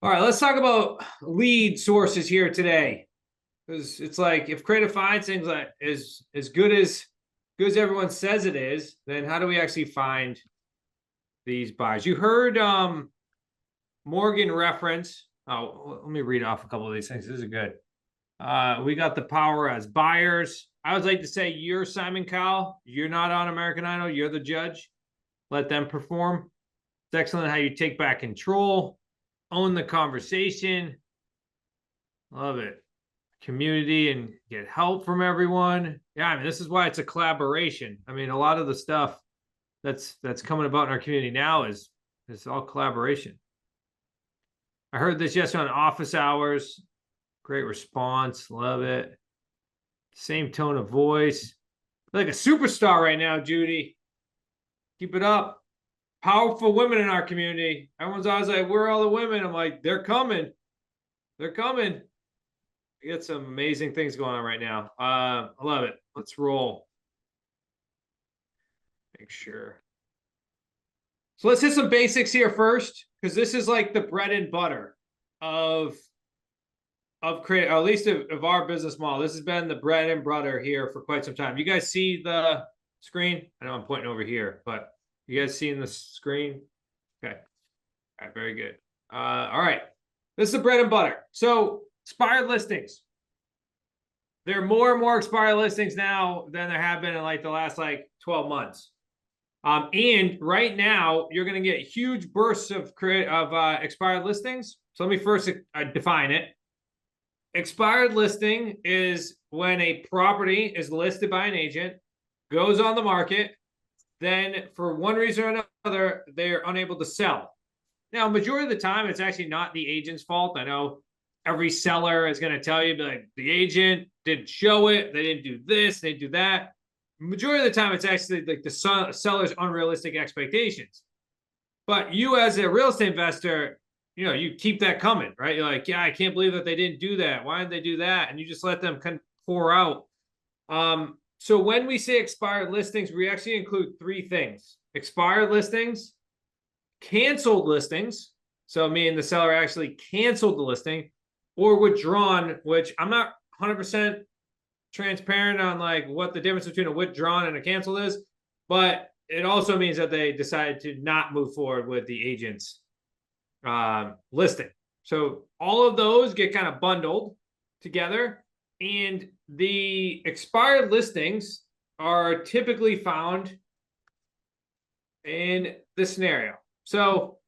All right, let's talk about lead sources here today. Because it's like if Creative finds things like as good as everyone says it is, then how do we actually find these buys? You heard Morgan reference. Oh, let me read off a couple of these things. This is good. We got the power as buyers. I would like to say you're Simon Cowell. You're not on American Idol. You're the judge. Let them perform. It's excellent how you take back control, own the conversation. Love it. Community and get help from everyone. Yeah, I mean, this is why it's a collaboration. I mean, a lot of the stuff that's coming about in our community now is all collaboration. I heard this yesterday on office hours. Great response. Love it. Same tone of voice. Like a superstar right now, Judy. Keep it up. Powerful women in our community. Everyone's always like, where are all the women? I'm like, they're coming. They're coming. We got some amazing things going on right now. I love it. Let's roll. Make sure. So let's hit some basics here first, because this is like the bread and butter of create, or at least of our business model. This has been the bread and butter here for quite some time. You guys see the screen? I know I'm pointing over here, but you guys seeing the screen? Okay. All right, very good. All right. This is the bread and butter. So expired listings. There are more and more expired listings now than there have been in like the last 12 months. And right now you're going to get huge bursts of expired listings. So let me first define it. Expired listing is when a property is listed by an agent, goes on the market, then for one reason or another, they're unable to sell. Now, majority of the time, it's actually not the agent's fault. I know every seller is going to tell you, like, the agent didn't show it, they didn't do this, they do that. Majority of the time, it's actually like the seller's unrealistic expectations. But you, as a real estate investor, you keep that coming, right? You're like, yeah, I can't believe that they didn't do that. Why did they do that? And you just let them kind of pour out. So when we say expired listings, we actually include three things: expired listings, canceled listings, so meaning the seller actually canceled the listing, or withdrawn, which I'm not 100% transparent on like what the difference between a withdrawn and a canceled is, but it also means that they decided to not move forward with the agent's listing. So all of those get kind of bundled together, and the expired listings are typically found in this scenario. So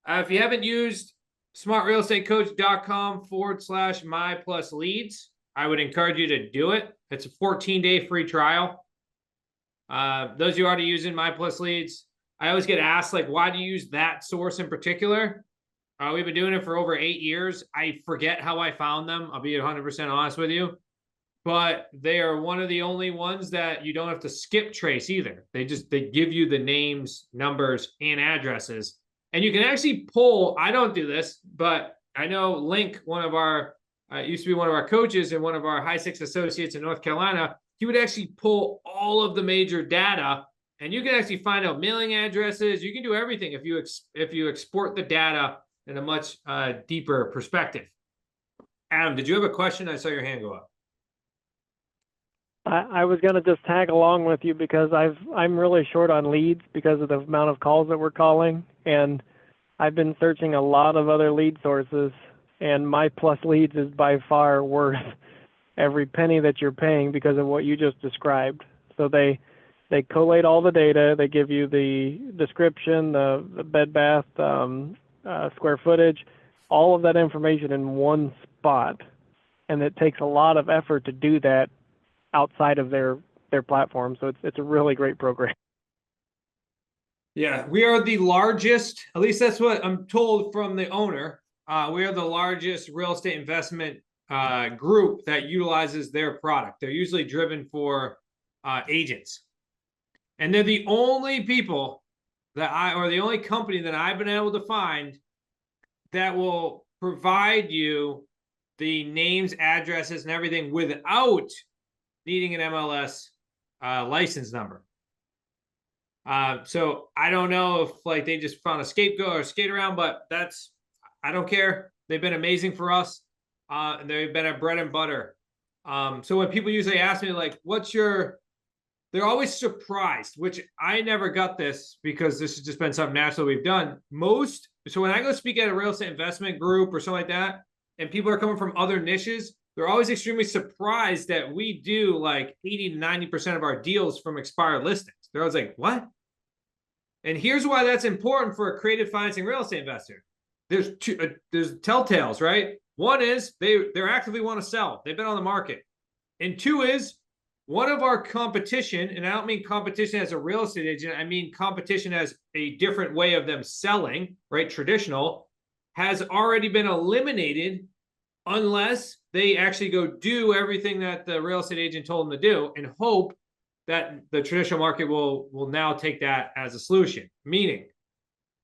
if you haven't used smartrealestatecoach.com/my+leads, I would encourage you to do it. It's a 14-day free trial. Those who are already using my+leads, I always get asked, like, why do you use that source in particular? We've been doing it for over 8 years. I forget how I found them. I'll be 100% honest with you. But they are one of the only ones that you don't have to skip trace either. They give you the names, numbers, and addresses. And you can actually pull, I don't do this, but I know Link, one of our, used to be one of our coaches and one of our high six associates in North Carolina, he would actually pull all of the major data, and you can actually find out mailing addresses. You can do everything if you export the data in a much deeper perspective. Adam, did you have a question? I saw your hand go up. I was going to just tag along with you because I'm really short on leads because of the amount of calls that we're calling, and I've been searching a lot of other lead sources, and my+leads is by far worth every penny that you're paying because of what you just described. So they collate all the data, they give you the description, the bed bath, square footage, all of that information in one spot, and it takes a lot of effort to do that outside of their platform. So it's a really great program. Yeah, we are the largest, at least that's what I'm told from the owner. We are the largest real estate investment group that utilizes their product. They're usually driven for agents. And they're the only people or the only company that I've been able to find that will provide you the names, addresses, and everything without needing an MLS license number. So I don't know if they just found a scapegoat or skate around, but I don't care. They've been amazing for us. And they've been a bread and butter. So when people usually ask me, like, they're always surprised, which I never got this because this has just been something natural we've done. So when I go speak at a real estate investment group or something like that, and people are coming from other niches, they're always extremely surprised that we do like 80 to 90% of our deals from expired listings. They're always like, what? And here's why that's important for a creative financing real estate investor. There's telltales, right? One is they're actively want to sell. They've been on the market. And two is one of our competition, and I don't mean competition as a real estate agent, I mean competition as a different way of them selling, right? Traditional, has already been eliminated unless they actually go do everything that the real estate agent told them to do and hope that the traditional market will now take that as a solution. Meaning,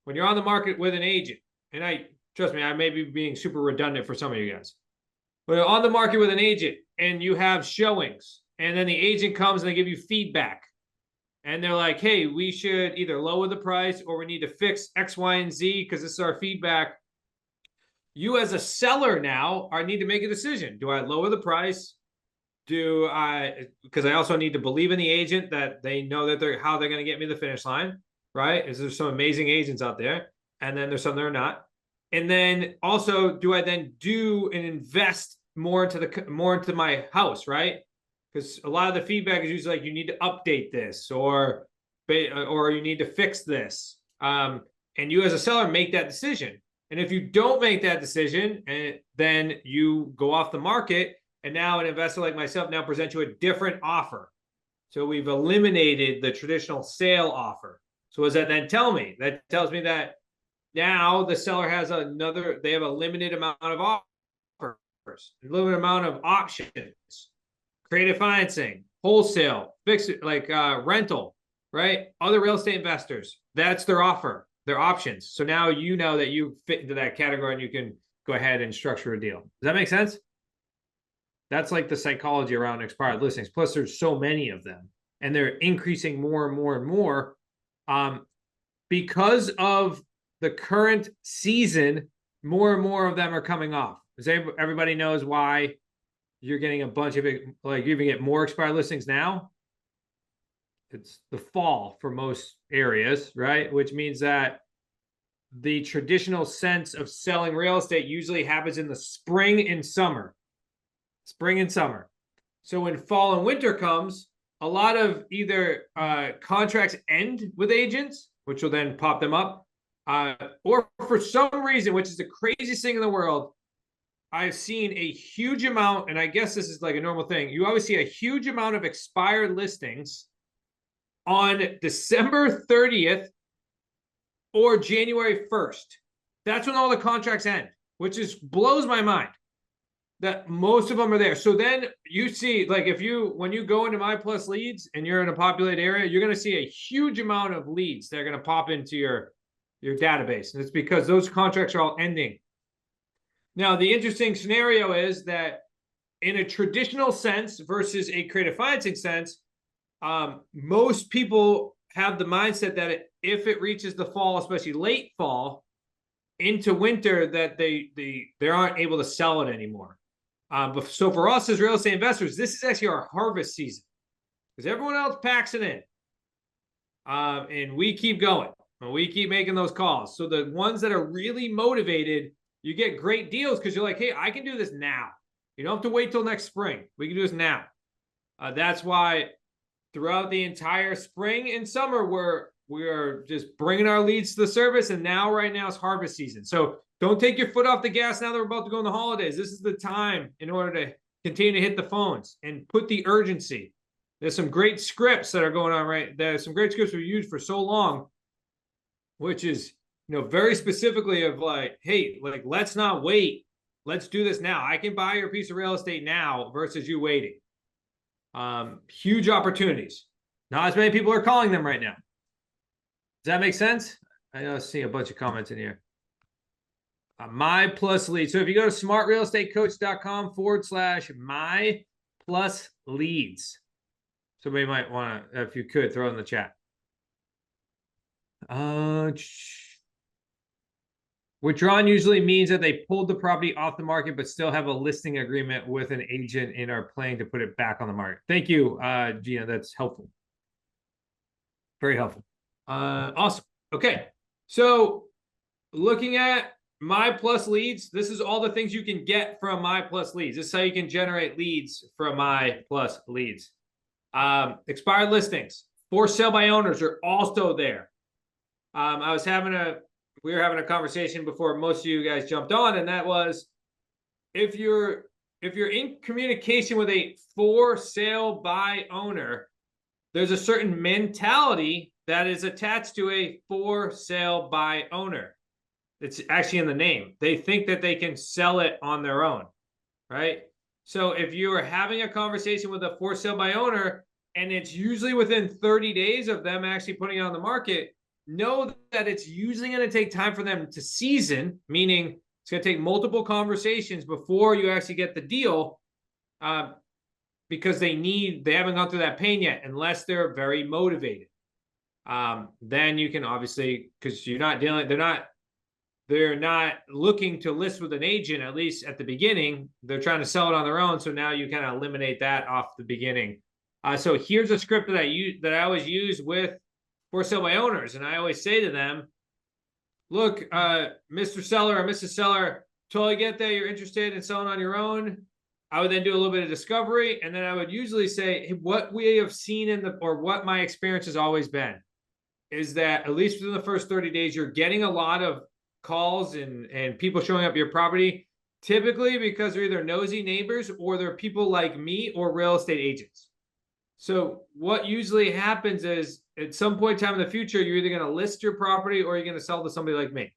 when you're on the market with an agent, and trust me, I may be being super redundant for some of you guys, but you're on the market with an agent and you have showings, and then the agent comes and they give you feedback, and they're like, hey, we should either lower the price or we need to fix X, Y, and Z because this is our feedback. You as a seller now need to make a decision. Do I lower the price? Because I also need to believe in the agent that they know that how they're going to get me to the finish line, right? There's some amazing agents out there, and then there's some that are not. And then also, do I then do and invest more into my house, right? Because a lot of the feedback is usually like, you need to update this, or you need to fix this. And you as a seller make that decision. And if you don't make that decision, then you go off the market, and now an investor like myself now presents you a different offer. So we've eliminated the traditional sale offer. So what does that then tell me? That tells me that now the seller has they have a limited amount of offers, a limited amount of options, creative financing, wholesale, fixed, like rental, right? Other real estate investors, that's their offer, their options. So now you know that you fit into that category and you can go ahead and structure a deal. Does that make sense? That's like the psychology around expired listings. Plus, there's so many of them, and they're increasing more and more and more. Because of the current season, more and more of them are coming off. Everybody knows why you're getting a bunch of it. Like, you even get more expired listings now. It's the fall for most areas, right? Which means that the traditional sense of selling real estate usually happens in the spring and summer. Spring and summer. So when fall and winter comes, a lot of either contracts end with agents, which will then pop them up, or for some reason, which is the craziest thing in the world, I've seen a huge amount, and I guess this is like a normal thing. You always see a huge amount of expired listings on December 30th or January 1st. That's when all the contracts end, which blows my mind that most of them are there. So then you see, like, when you go into My Plus Leads and you're in a populated area, you're going to see a huge amount of leads that are going to pop into your database. And it's because those contracts are all ending. Now, the interesting scenario is that in a traditional sense versus a creative financing sense, most people have the mindset that if it reaches the fall, especially late fall into winter, that they aren't able to sell it anymore. So for us as real estate investors, this is actually our harvest season, because everyone else packs it in, and we keep going, and we keep making those calls. So the ones that are really motivated, you get great deals because you're like, hey, I can do this now. You don't have to wait till next spring. We can do this now. That's why throughout the entire spring and summer, we are just bringing our leads to the service, and right now is harvest season. So don't take your foot off the gas now that we're about to go on the holidays. This is the time in order to continue to hit the phones and put the urgency. There's some great scripts that are going on, right? There's some great scripts we've used for so long, which is, very specifically of like, hey, like, let's not wait. Let's do this now. I can buy your piece of real estate now versus you waiting. Huge opportunities. Not as many people are calling them right now. Does that make sense? I see a bunch of comments in here. My Plus Leads. So if you go to smartrealestatecoach.com/my plus leads, somebody might want to, if you could, throw it in the chat. Withdrawn usually means that they pulled the property off the market, but still have a listing agreement with an agent and are planning to put it back on the market. Thank you, Gina. That's helpful. Very helpful. Awesome. Okay. So looking at My Plus Leads, this is all the things you can get from My Plus Leads. This is how you can generate leads from My Plus Leads. Expired listings, for sale by owners are also there. We were having a conversation before most of you guys jumped on, and that was if you're in communication with a for sale by owner, there's a certain mentality that is attached to a for sale by owner. It's actually in the name. They think that they can sell it on their own, right? So if you are having a conversation with a for sale by owner, and it's usually within 30 days of them actually putting it on the market, know that it's usually going to take time for them to season, meaning it's going to take multiple conversations before you actually get the deal, because they haven't gone through that pain yet, unless they're very motivated. Then you can obviously, because they're not looking to list with an agent, at least at the beginning. They're trying to sell it on their own. So now you kind of eliminate that off the beginning. So here's a script that I always use with for sale by owners. And I always say to them, look, Mr. Seller or Mrs. Seller, totally get that you're interested in selling on your own. I would then do a little bit of discovery. And then I would usually say, hey, what we have seen or what my experience has always been is that at least within the first 30 days, you're getting a lot of calls and people showing up at your property, typically because they're either nosy neighbors or they're people like me or real estate agents. So what usually happens is at some point in time in the future, you're either going to list your property or you're going to sell to somebody like me.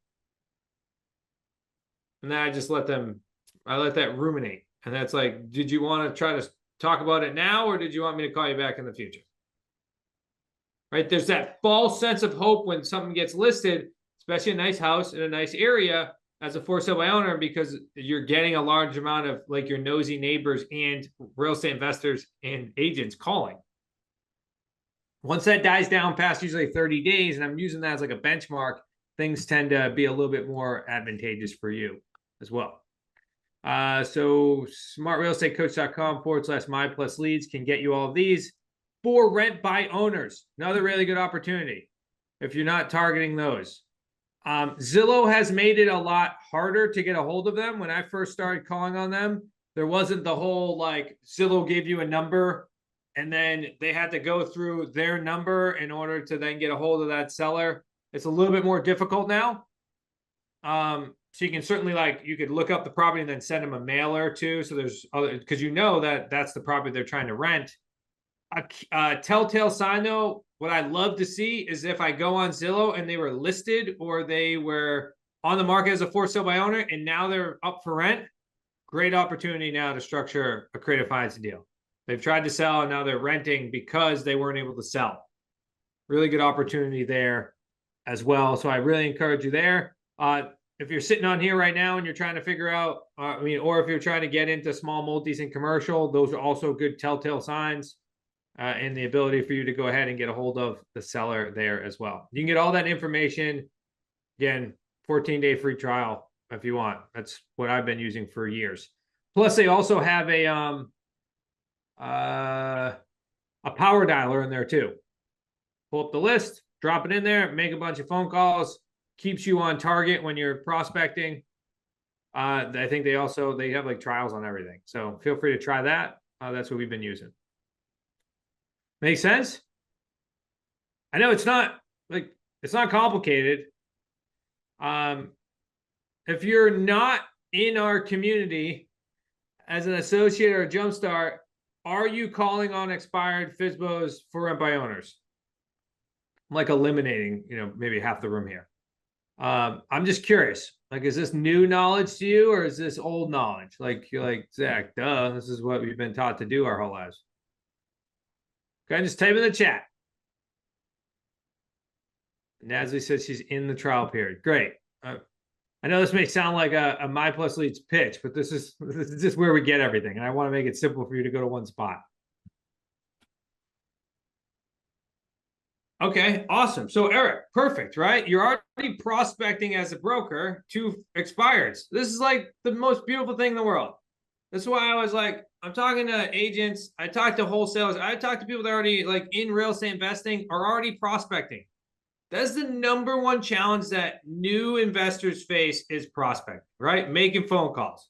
And then I just let that ruminate. And that's like, did you want to try to talk about it now, or did you want me to call you back in the future? Right? There's that false sense of hope when something gets listed, especially a nice house in a nice area as a for sale by owner, because you're getting a large amount of like your nosy neighbors and real estate investors and agents calling. Once that dies down past usually 30 days, and I'm using that as like a benchmark, things tend to be a little bit more advantageous for you as well. So smartrealestatecoach.com/my plus leads can get you all of these. For rent by owners, another really good opportunity if you're not targeting those. Zillow has made it a lot harder to get a hold of them. When I first started calling on them, there wasn't the whole like Zillow gave you a number and then they had to go through their number in order to then get a hold of that seller. It's a little bit more difficult now. So you can certainly you could look up the property and then send them a mailer too. So there's other, because that's the property they're trying to rent. A telltale sign though, what I'd love to see is if I go on Zillow and they were listed or they were on the market as a for sale by owner and now they're up for rent. Great opportunity now to structure a creative financing deal. They've tried to sell and now they're renting because they weren't able to sell. Really good opportunity there as well. So I really encourage you there. If you're sitting on here right now and you're trying to figure out, or if you're trying to get into small multis and commercial, those are also good telltale signs. And the ability for you to go ahead and get a hold of the seller there as well. You can get all that information, again, 14-day free trial if you want. That's what I've been using for years. Plus, they also have a power dialer in there too. Pull up the list, drop it in there, make a bunch of phone calls, keeps you on target when you're prospecting. I think they have like trials on everything. So feel free to try that. That's what we've been using. Make sense? I know it's not complicated. If you're not in our community as an associate or a jumpstart, are you calling on expired FSBOs for rent by owners? I'm like eliminating, maybe half the room here. I'm just curious. Like, is this new knowledge to you or is this old knowledge? Like, you're like, Zach, duh, this is what we've been taught to do our whole lives. Okay, just type in the chat. Nasli says she's in the trial period. Great. I know this may sound like a My Plus Leads pitch, but this is just where we get everything. And I want to make it simple for you to go to one spot. Okay, awesome. So Eric, perfect, right? You're already prospecting as a broker to expireds. This is like the most beautiful thing in the world. That's why I was like, I'm talking to agents, I talk to wholesalers, I talk to people that are already like in real estate investing are already prospecting. That's the number one challenge that new investors face is prospecting, right? Making phone calls.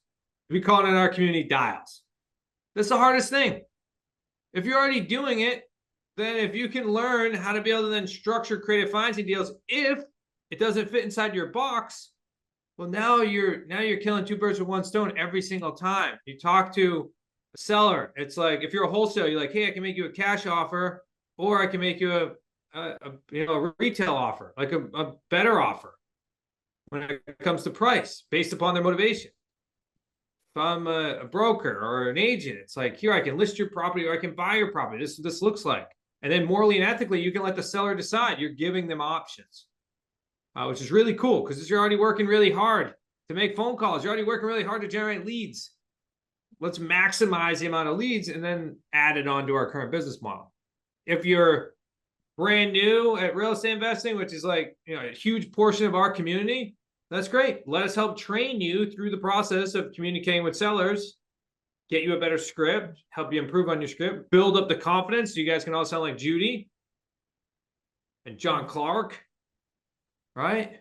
We call it in our community dials. That's the hardest thing. If you're already doing it, then if you can learn how to be able to then structure creative financing deals, if it doesn't fit inside your box, well, now you're killing two birds with one stone every single time. You talk to a seller. It's like if you're a wholesaler, you're like, hey, I can make you a cash offer, or I can make you a retail offer, like a better offer when it comes to price based upon their motivation. If I'm a broker or an agent, it's like, here, I can list your property or I can buy your property. This looks like. And then morally and ethically, you can let the seller decide. You're giving them options, which is really cool because you're already working really hard to make phone calls. You're already working really hard to generate leads. Let's maximize the amount of leads and then add it on to our current business model. If you're brand new at real estate investing, which is like a huge portion of our community, that's great. Let us help train you through the process of communicating with sellers, get you a better script, help you improve on your script, build up the confidence so you guys can all sound like Judy and John Clark, right?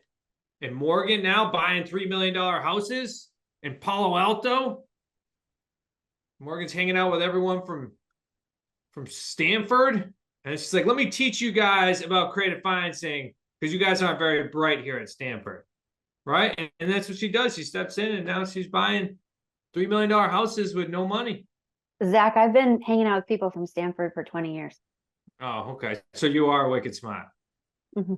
And Morgan now buying $3 million houses in Palo Alto. Morgan's hanging out with everyone from Stanford. And she's like, let me teach you guys about creative financing because you guys aren't very bright here at Stanford, right? And that's what she does. She steps in and now she's buying $3 million houses with no money. Zach, I've been hanging out with people from Stanford for 20 years. Oh, okay. So you are wicked smart. Mm-hmm.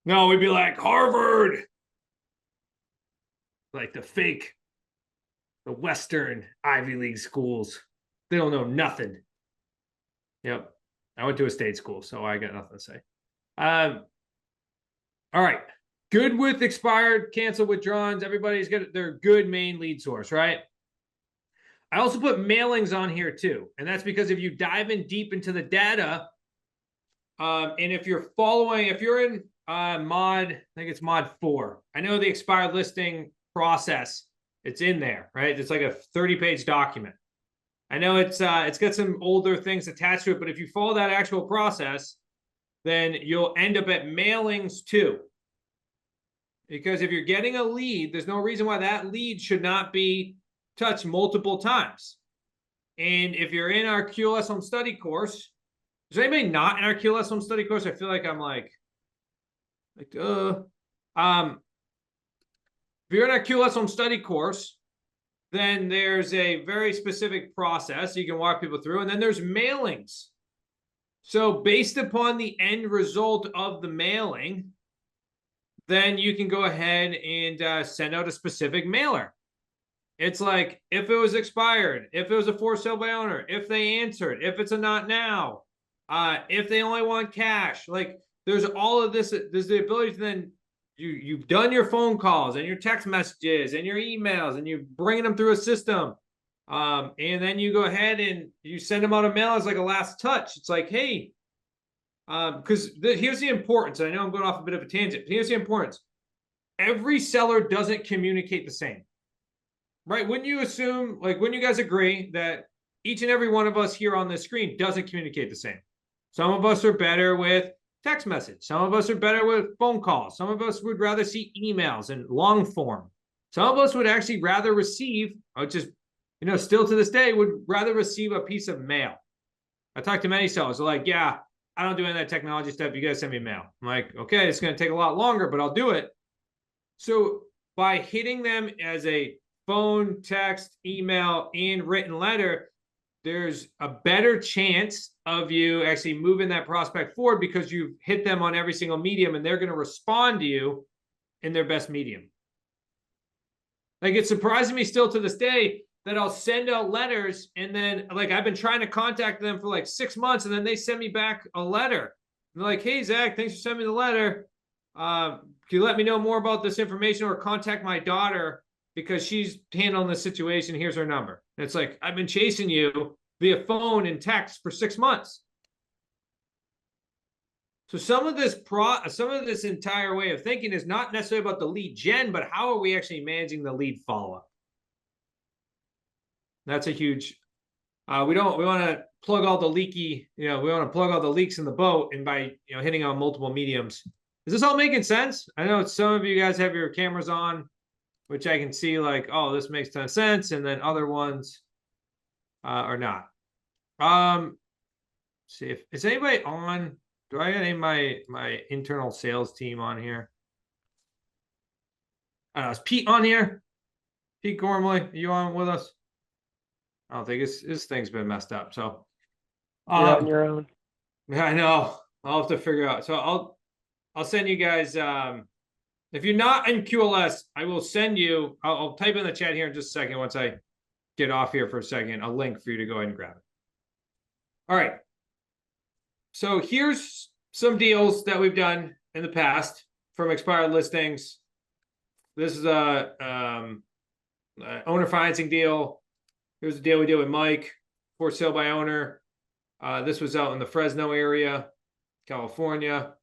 No, we'd be like Harvard, like the Western Ivy League schools. They don't know nothing. Yep. I went to a state school, so I got nothing to say. All right. Good with expired, canceled withdrawals. Everybody's got their good main lead source, right? I also put mailings on here too. And that's because if you dive in deep into the data, and if you're in mod, I think it's mod 4. I know the expired listing process, it's in there, right? It's like a 30-page document. I know it's got some older things attached to it, but if you follow that actual process, then you'll end up at mailings too. Because if you're getting a lead, there's no reason why that lead should not be touched multiple times. And if you're in our QLS home study course, is there anybody not in our QLS home study course? I feel like I'm like, if you're in our QLS home study course, then there's a very specific process you can walk people through. And then there's mailings. So based upon the end result of the mailing, then you can go ahead and send out a specific mailer. It's like if it was expired, if it was a for sale by owner, if they answered, if it's a not now, if they only want cash. Like there's all of this. There's the ability to then you've done your phone calls and your text messages and your emails and you're bringing them through a system. And then you go ahead and you send them out a mail as like a last touch. It's like, hey, because here's the importance. I know I'm going off a bit of a tangent. Here's the importance. Every seller doesn't communicate the same, right? Wouldn't you assume, like, wouldn't you guys agree that each and every one of us here on this screen doesn't communicate the same? Some of us are better with text message. Some of us are better with phone calls. Some of us would rather see emails and long form. Some of us would actually rather receive, which is, still to this day, would rather receive a piece of mail. I talked to many sellers. They're like, yeah, I don't do any of that technology stuff. You guys send me mail. I'm like, okay, it's going to take a lot longer, but I'll do it. So by hitting them as a phone, text, email, and written letter, there's a better chance of you actually moving that prospect forward because you've hit them on every single medium and they're going to respond to you in their best medium. Like it's surprising me still to this day that I'll send out letters and then like I've been trying to contact them for like 6 months and then they send me back a letter. They're like, hey, Zach, thanks for sending me the letter. Can you let me know more about this information or contact my daughter because she's handling this situation. Here's her number. And it's like, I've been chasing you via phone and text for 6 months. So some of this entire way of thinking is not necessarily about the lead gen, but how are we actually managing the lead follow-up? That's a huge, we want to plug all the leaky, we want to plug all the leaks in the boat, and by, hitting on multiple mediums. Is this all making sense? I know some of you guys have your cameras on, which I can see like, oh, this makes a ton of sense. And then other ones are not. See if is anybody on. Do I name my internal sales team on here? Is Pete on here? Pete Gormley, are you on with us? I don't think his thing's been messed up. So You're on your own. Yeah, I know. I'll have to figure out. So I'll send you guys. If you're not in QLS, I will send you. I'll type in the chat here in just a second once I get off here for a second. A link for you to go ahead and grab it. All right. So here's some deals that we've done in the past from expired listings. This is a owner financing deal. Here's a deal we did with Mike for sale by owner. This was out in the Fresno area, California.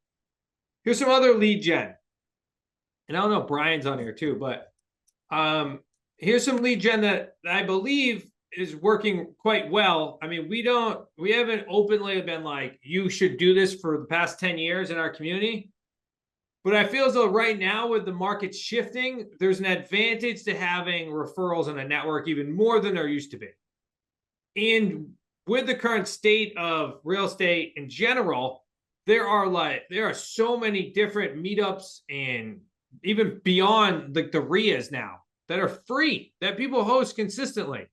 Here's some other lead gen. And I don't know if Brian's on here too, but here's some lead gen that I believe is working quite well. I mean, we haven't openly been like, you should do this for the past 10 years in our community. But I feel as though right now with the market shifting, there's an advantage to having referrals in a network even more than there used to be. And with the current state of real estate in general, there are so many different meetups and even beyond like the RIAs now that are free that people host consistently.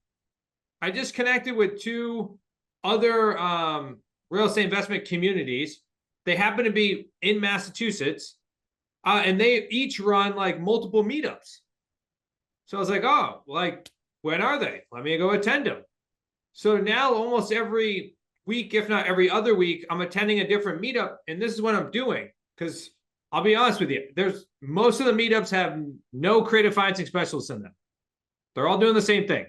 I just connected with 2 other real estate investment communities. They happen to be in Massachusetts, and they each run like multiple meetups. So I was like, oh, like, when are they? Let me go attend them. So now almost every week, if not every other week, I'm attending a different meetup, and this is what I'm doing. Because I'll be honest with you, most of the meetups have no creative financing specialists in them. They're all doing the same thing.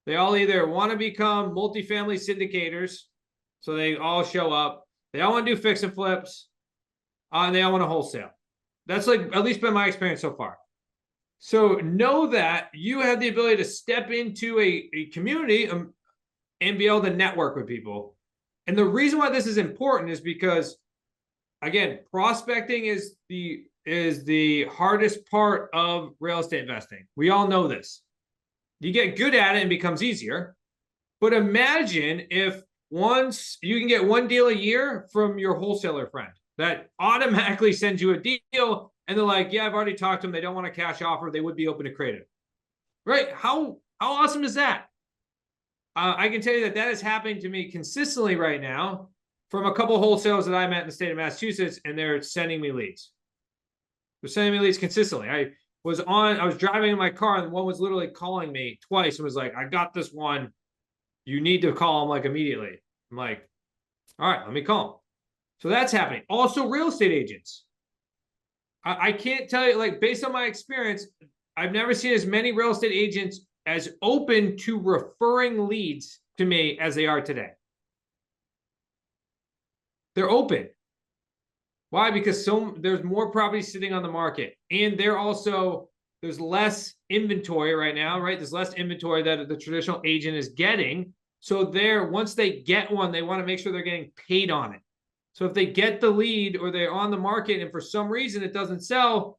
They all either want to become multifamily syndicators, so they all show up. They all want to do fix and flips, and they all want to wholesale. That's like at least been my experience so far. So know that you have the ability to step into a community and be able to network with people. And the reason why this is important is because, again, prospecting is the hardest part of real estate investing. We all know this. You get good at it and it becomes easier. But imagine if once you can get one deal a year from your wholesaler friend that automatically sends you a deal, and they're like, yeah, I've already talked to them. They don't want a cash offer. They would be open to creative. Right? How awesome is that? I can tell you that is happening to me consistently right now from a couple of wholesalers that I met in the state of Massachusetts, and they're sending me leads. They're sending me leads consistently. I was driving in my car, and one was literally calling me twice and was like, I got this one. You need to call him like immediately. I'm like, all right, let me call him. So that's happening. Also, real estate agents. I can't tell you, like, based on my experience, I've never seen as many real estate agents as open to referring leads to me as they are today. They're open. Why? Because there's more properties sitting on the market, and there's less inventory right now, right? There's less inventory that the traditional agent is getting. So once they get one, they want to make sure they're getting paid on it. So if they get the lead or they're on the market and for some reason it doesn't sell,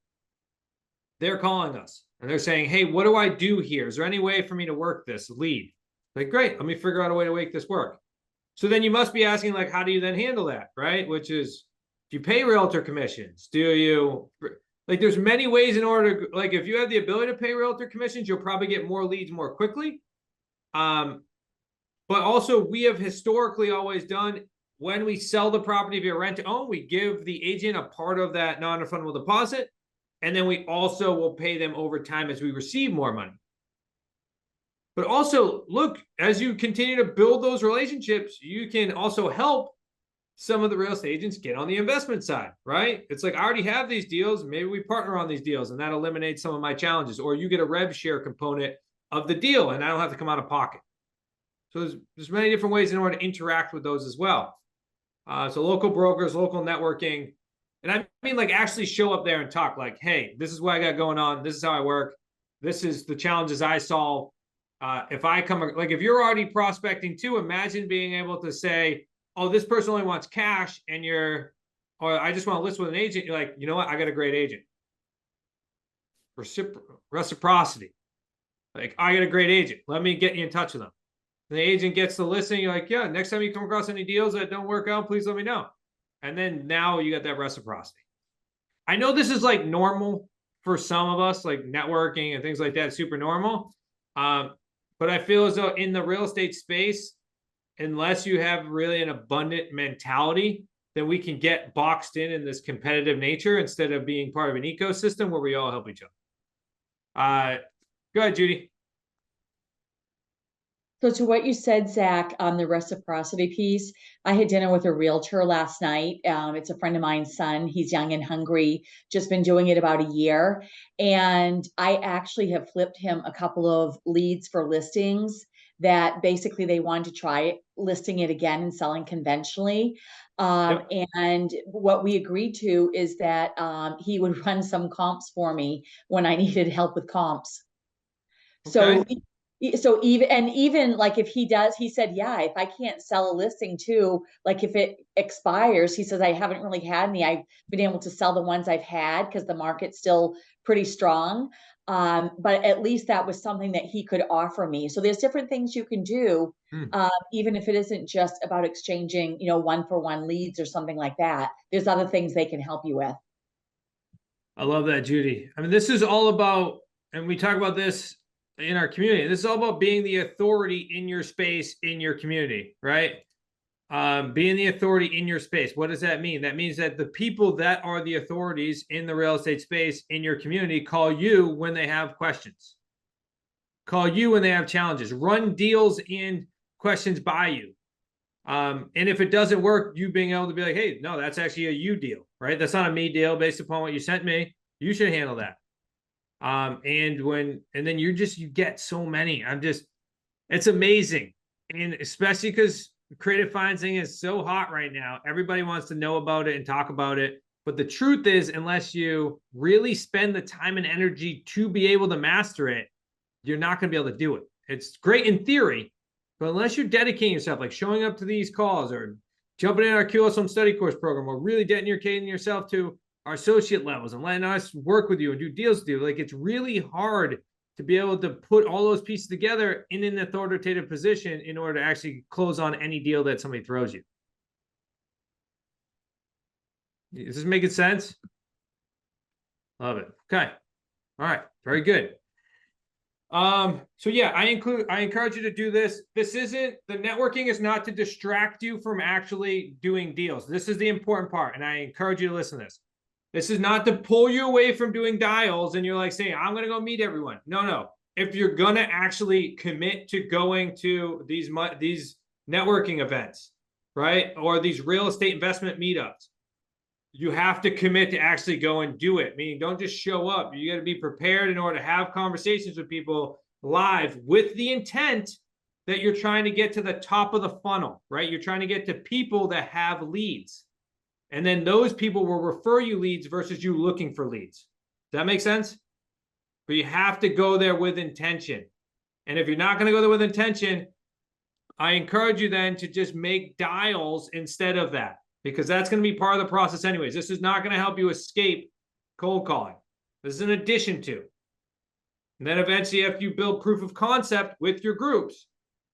they're calling us and they're saying, hey, what do I do here? Is there any way for me to work this lead? Like, great, let me figure out a way to make this work. So then you must be asking, like, how do you then handle that, right? Which is, do you pay realtor commissions? Do you, like, there's many ways in order to, like, if you have the ability to pay realtor commissions, you'll probably get more leads more quickly. But also we have historically always done, when we sell the property via rent to own, we give the agent a part of that non-refundable deposit. And then we also will pay them over time as we receive more money. But also, look, as you continue to build those relationships, you can also help some of the real estate agents get on the investment side, right? It's like, I already have these deals. Maybe we partner on these deals, and that eliminates some of my challenges. Or you get a rev share component of the deal, and I don't have to come out of pocket. So there's many different ways in order to interact with those as well. So local brokers, local networking. And I mean, like, actually show up there and talk like, hey, this is what I got going on. This is how I work. This is the challenges I solve. If I come, like, if you're already prospecting too, imagine being able to say, oh, this person only wants cash, and or I just want to list with an agent. You're like, you know what? I got a great agent. Reciprocity. Like, I got a great agent. Let me get you in touch with them. The agent gets the listing. You're like, yeah, next time you come across any deals that don't work out, please let me know. And then now you got that reciprocity. I know this is like normal for some of us, like networking and things like that, super normal. But I feel as though in the real estate space, unless you have really an abundant mentality, then we can get boxed in this competitive nature instead of being part of an ecosystem where we all help each other. Go ahead, Judy. So to what you said, Zach, on the reciprocity piece, I had dinner with a realtor last night. It's a friend of mine's son. He's young and hungry, just been doing it about a year. And I actually have flipped him a couple of leads for listings that basically they wanted to try listing it again and selling conventionally. Yep. And what we agreed to is that he would run some comps for me when I needed help with comps. So Okay. even like if he does, he said, yeah, if I can't sell a listing too, like if it expires, he says, I haven't really had any. I've been able to sell the ones I've had because the market's still pretty strong. But at least that was something that he could offer me. So there's different things you can do, even if it isn't just about exchanging, 1-for-1 leads or something like that. There's other things they can help you with. I love that, Judy. I mean, this is all about, and we talk about this in our community. This is all about being the authority in your space, in your community, right? Being the authority in your space. What does that mean? That means that the people that are the authorities in the real estate space in your community call you when they have questions, call you when they have challenges, run deals and questions by you. And if it doesn't work, you being able to be like, hey, no, that's actually a you deal, right? That's not a me deal based upon what you sent me. You should handle that. And then you get so many. It's amazing. And especially because creative financing is so hot right now. Everybody wants to know about it and talk about it. But the truth is, unless you really spend the time and energy to be able to master it, you're not going to be able to do it. It's great in theory, but unless you're dedicating yourself, like showing up to these calls or jumping in our QSM study course program, or really dedicating yourself to our associate levels and letting us work with you and do deals with you, like, it's really hard to be able to put all those pieces together in an authoritative position in order to actually close on any deal that somebody throws you. Is this making sense? Love it. Okay. All right. Very good. So yeah, I encourage you to do this. The networking is not to distract you from actually doing deals. This is the important part. And I encourage you to listen to this. This is not to pull you away from doing dials and you're like saying, I'm going to go meet everyone. No. If you're going to actually commit to going to these networking events, right? Or these real estate investment meetups, you have to commit to actually go and do it. Meaning, don't just show up. You got to be prepared in order to have conversations with people live with the intent that you're trying to get to the top of the funnel, right? You're trying to get to people that have leads. And then those people will refer you leads versus you looking for leads. Does that make sense? But you have to go there with intention. And if you're not going to go there with intention, I encourage you then to just make dials instead of that, because that's going to be part of the process anyways. This is not going to help you escape cold calling. This is an addition to. And then eventually, after you build proof of concept with your groups,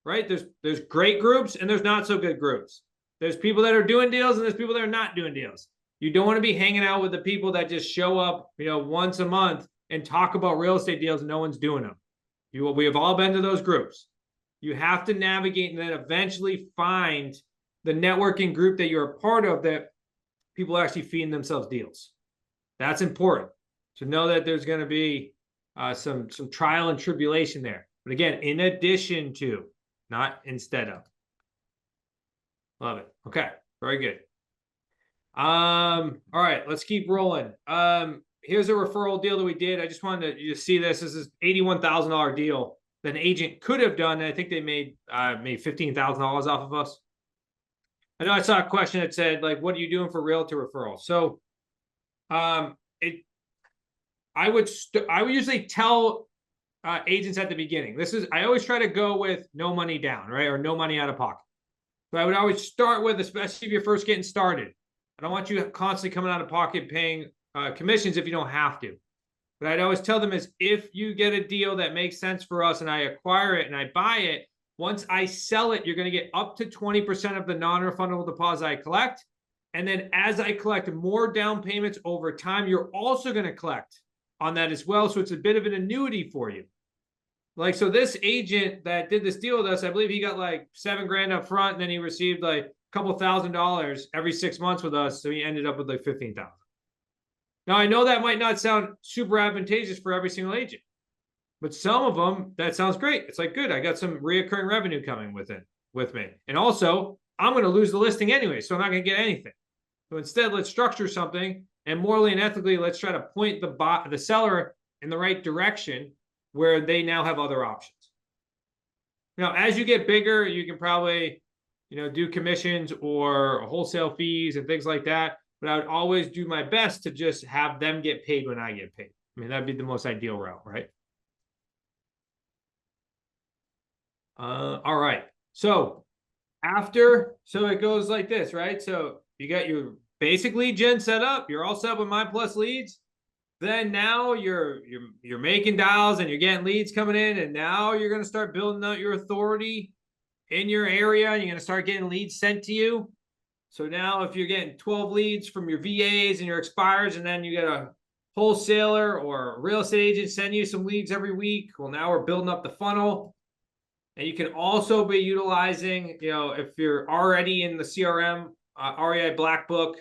right? There's great groups and there's not so good groups. There's people that are doing deals and there's people that are not doing deals. You don't want to be hanging out with the people that just show up, once a month and talk about real estate deals and no one's doing them. We have all been to those groups. You have to navigate and then eventually find the networking group that you're a part of that people are actually feeding themselves deals. That's important. So know that there's going to be some trial and tribulation there. But again, in addition to, not instead of. Love it. Okay. Very good. All right, let's keep rolling. Here's a referral deal that we did. I just wanted you to see this. This is $81,000 deal that an agent could have done. And I think they made $15,000 off of us. I know I saw a question that said, like, what are you doing for realtor referrals? So, I would usually tell agents at the beginning. I always try to go with no money down, right? Or no money out of pocket. So I would always start with, especially if you're first getting started. I don't want you constantly coming out of pocket paying commissions if you don't have to. But I'd always tell them is if you get a deal that makes sense for us and I acquire it and I buy it, once I sell it, you're going to get up to 20% of the non-refundable deposit I collect. And then as I collect more down payments over time, you're also going to collect on that as well. So it's a bit of an annuity for you. Like, so this agent that did this deal with us, I believe he got like $7,000 up front, and then he received like a couple $1,000 every 6 months with us. So he ended up with like 15,000. Now I know that might not sound super advantageous for every single agent, but some of them that sounds great. It's like, good, I got some reoccurring revenue coming with me. And also I'm going to lose the listing anyway, so I'm not going to get anything. So instead, let's structure something, and morally and ethically, let's try to point the seller in the right direction where they now have other options. Now, as you get bigger, you can probably, do commissions or wholesale fees and things like that. But I would always do my best to just have them get paid when I get paid. I mean, that'd be the most ideal route, right? All right. So it goes like this, right? So you got your basic lead gen set up. You're all set up with My Plus leads. Then now you're making dials and you're getting leads coming in, and now you're going to start building out your authority in your area, and you're going to start getting leads sent to you. So now if you're getting 12 leads from your VAs and your expires, and then you get a wholesaler or a real estate agent send you some leads every week, well, now we're building up the funnel. And you can also be utilizing, if you're already in the CRM, REI Black Book,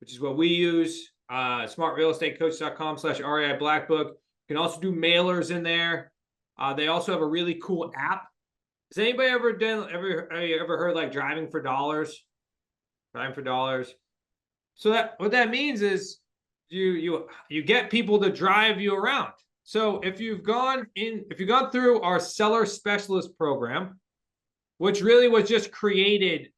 which is what we use, smartrealestatecoach.com/REI Black Book. You can also do mailers in there. They also have a really cool app. Has anybody ever heard like driving for dollars? Driving for dollars. So what that means is you get people to drive you around. So if you've gone through our seller specialist program, which really was just created,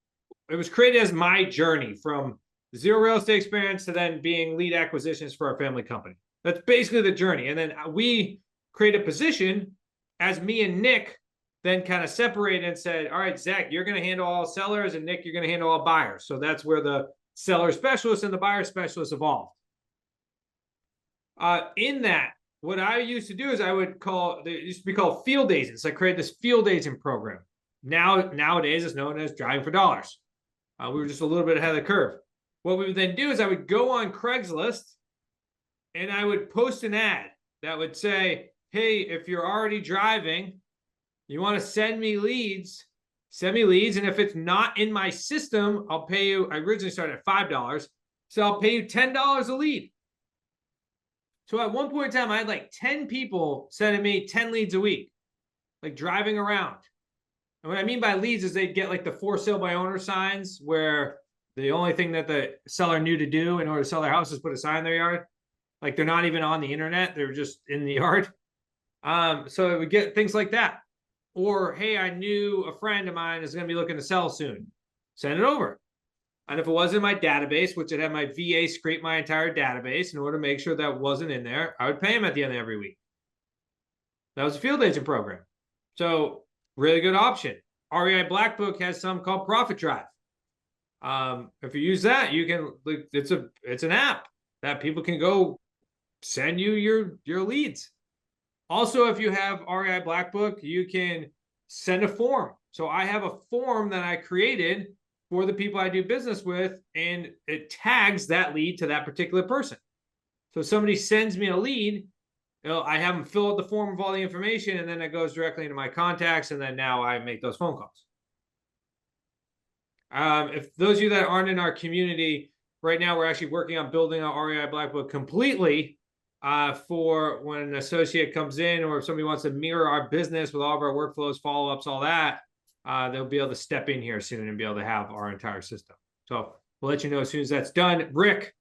it was created as my journey from zero real estate experience to then being lead acquisitions for our family company. That's basically the journey. And then we create a position as me and Nick then kind of separated and said, all right, Zach, you're going to handle all sellers, and Nick, you're going to handle all buyers. So that's where the seller specialist and the buyer specialist evolved. In that, what I used to do is they used to be called field agents. I created this field agent program. Nowadays, it's known as driving for dollars. We were just a little bit ahead of the curve. What we would then do is I would go on Craigslist and I would post an ad that would say, hey, if you're already driving, you want to send me leads. And if it's not in my system, I'll pay you. I originally started at $5. So I'll pay you $10 a lead. So at one point in time, I had like 10 people sending me 10 leads a week, like driving around. And what I mean by leads is they'd get like the for sale by owner signs, where the only thing that the seller knew to do in order to sell their house is put a sign in their yard. Like they're not even on the internet. They're just in the yard. So it would get things like that. Or, hey, I knew a friend of mine is going to be looking to sell soon. Send it over. And if it was in my database, which it had my VA scrape my entire database in order to make sure that wasn't in there, I would pay him at the end of every week. That was a field agent program. So really good option. REI Black Book has something called Profit Drive. If you use that, you can, it's an app that people can go send you your leads. Also, if you have REI Black Book, you can send a form. So I have a form that I created for the people I do business with, and it tags that lead to that particular person. So if somebody sends me a lead, I have them fill out the form with all the information, and then it goes directly into my contacts, and then now I make those phone calls. If those of you that aren't in our community, right now we're actually working on building our REI Black Book completely for when an associate comes in, or if somebody wants to mirror our business with all of our workflows, follow-ups, all that, they'll be able to step in here soon and be able to have our entire system. So we'll let you know as soon as that's done. Rick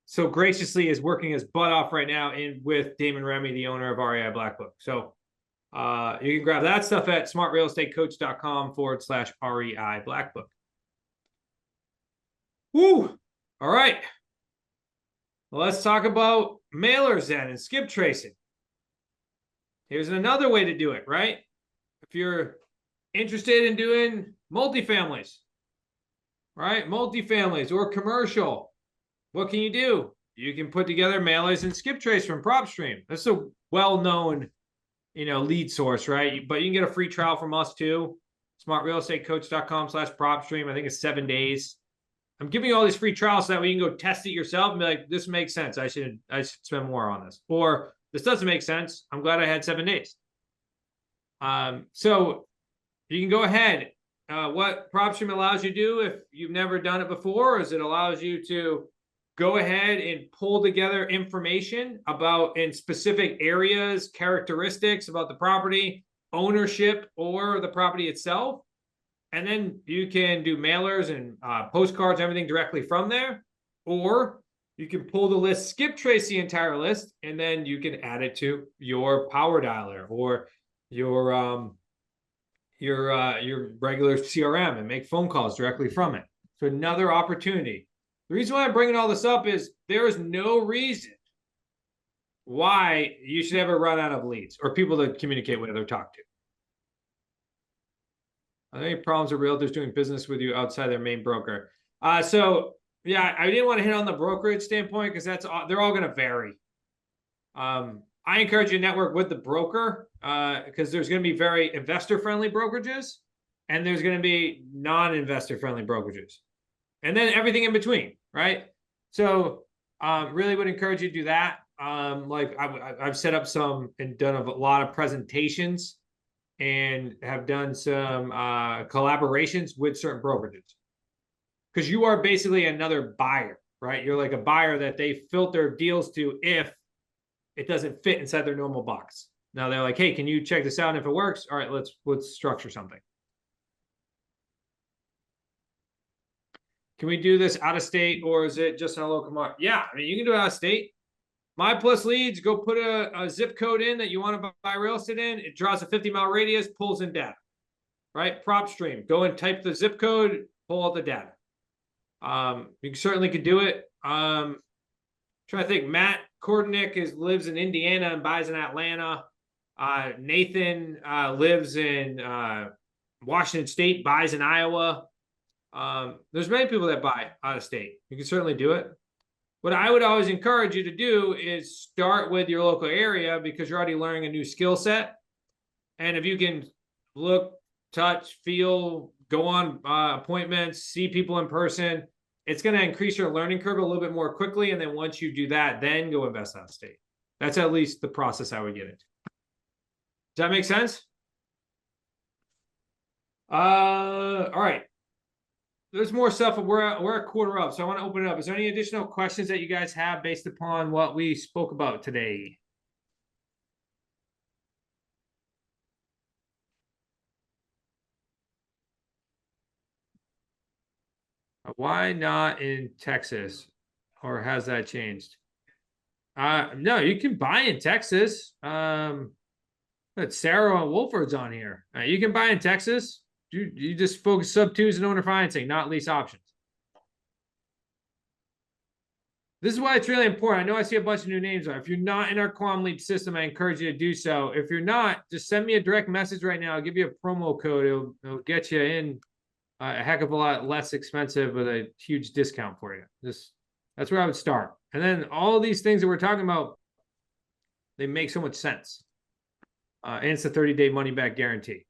so graciously is working his butt off right now with Damon Remy, the owner of REI Black Book. So you can grab that stuff at smartrealestatecoach.com/REI Black Book. Woo! All right. Well, let's talk about mailers then and skip tracing. Here's another way to do it, right? If you're interested in doing multifamilies, right? Multifamilies or commercial, what can you do? You can put together mailers and skip trace from PropStream. That's a well-known, lead source, right? But you can get a free trial from us too. smartrealestatecoach.com/PropStream. I think it's 7 days. I'm giving you all these free trials so that way you can go test it yourself and be like, this makes sense. I should spend more on this. Or this doesn't make sense. I'm glad I had 7 days. So you can go ahead. What PropStream allows you to do if you've never done it before is it allows you to go ahead and pull together information about in specific areas, characteristics about the property, ownership, or the property itself. And then you can do mailers and postcards, everything directly from there. Or you can pull the list, skip trace the entire list, and then you can add it to your power dialer or your regular CRM and make phone calls directly from it. So another opportunity. The reason why I'm bringing all this up is there is no reason why you should ever run out of leads or people to communicate with or talk to. Are there any problems with realtors doing business with you outside their main broker? So yeah, I didn't want to hit on the brokerage standpoint because they're all going to vary. I encourage you to network with the broker because there's going to be very investor-friendly brokerages and there's going to be non-investor-friendly brokerages. And then everything in between, right? So really would encourage you to do that. Like I've set up some and done a lot of presentations and have done some collaborations with certain brokerages. Because you are basically another buyer, right? You're like a buyer that they filter deals to if it doesn't fit inside their normal box. Now they're like, hey, can you check this out? And if it works, all right, let's structure something. Can we do this out of state or is it just in a local market? Yeah, I mean, you can do it out of state. My Plus Leads, go put a zip code in that you want to buy real estate in. It draws a 50-mile radius, pulls in data, right? PropStream, go and type the zip code, pull out the data. You certainly could do it. Trying to think, Matt Kortnick lives in Indiana and buys in Atlanta. Nathan lives in Washington State, buys in Iowa. There's many people that buy out of state. You can certainly do it. What I would always encourage you to do is start with your local area because you're already learning a new skill set. And if you can look, touch, feel, go on appointments, see people in person, it's going to increase your learning curve a little bit more quickly. And then once you do that, then go invest out of state. That's at least the process I would get into. Does that make sense? All right. There's more stuff. We're a quarter up, so I want to open it up. Is there any additional questions that you guys have based upon what we spoke about today? Why not in Texas? Or has that changed? No, you can buy in Texas. But Sarah Wolford's on here. You can buy in Texas. You just focus sub-twos and owner financing, not lease options. This is why it's really important. I know I see a bunch of new names. If you're not in our Quam Leap system, I encourage you to do so. If you're not, just send me a direct message right now. I'll give you a promo code. It'll get you in a heck of a lot less expensive with a huge discount for you. That's where I would start. And then all of these things that we're talking about, they make so much sense. And it's a 30-day money-back guarantee.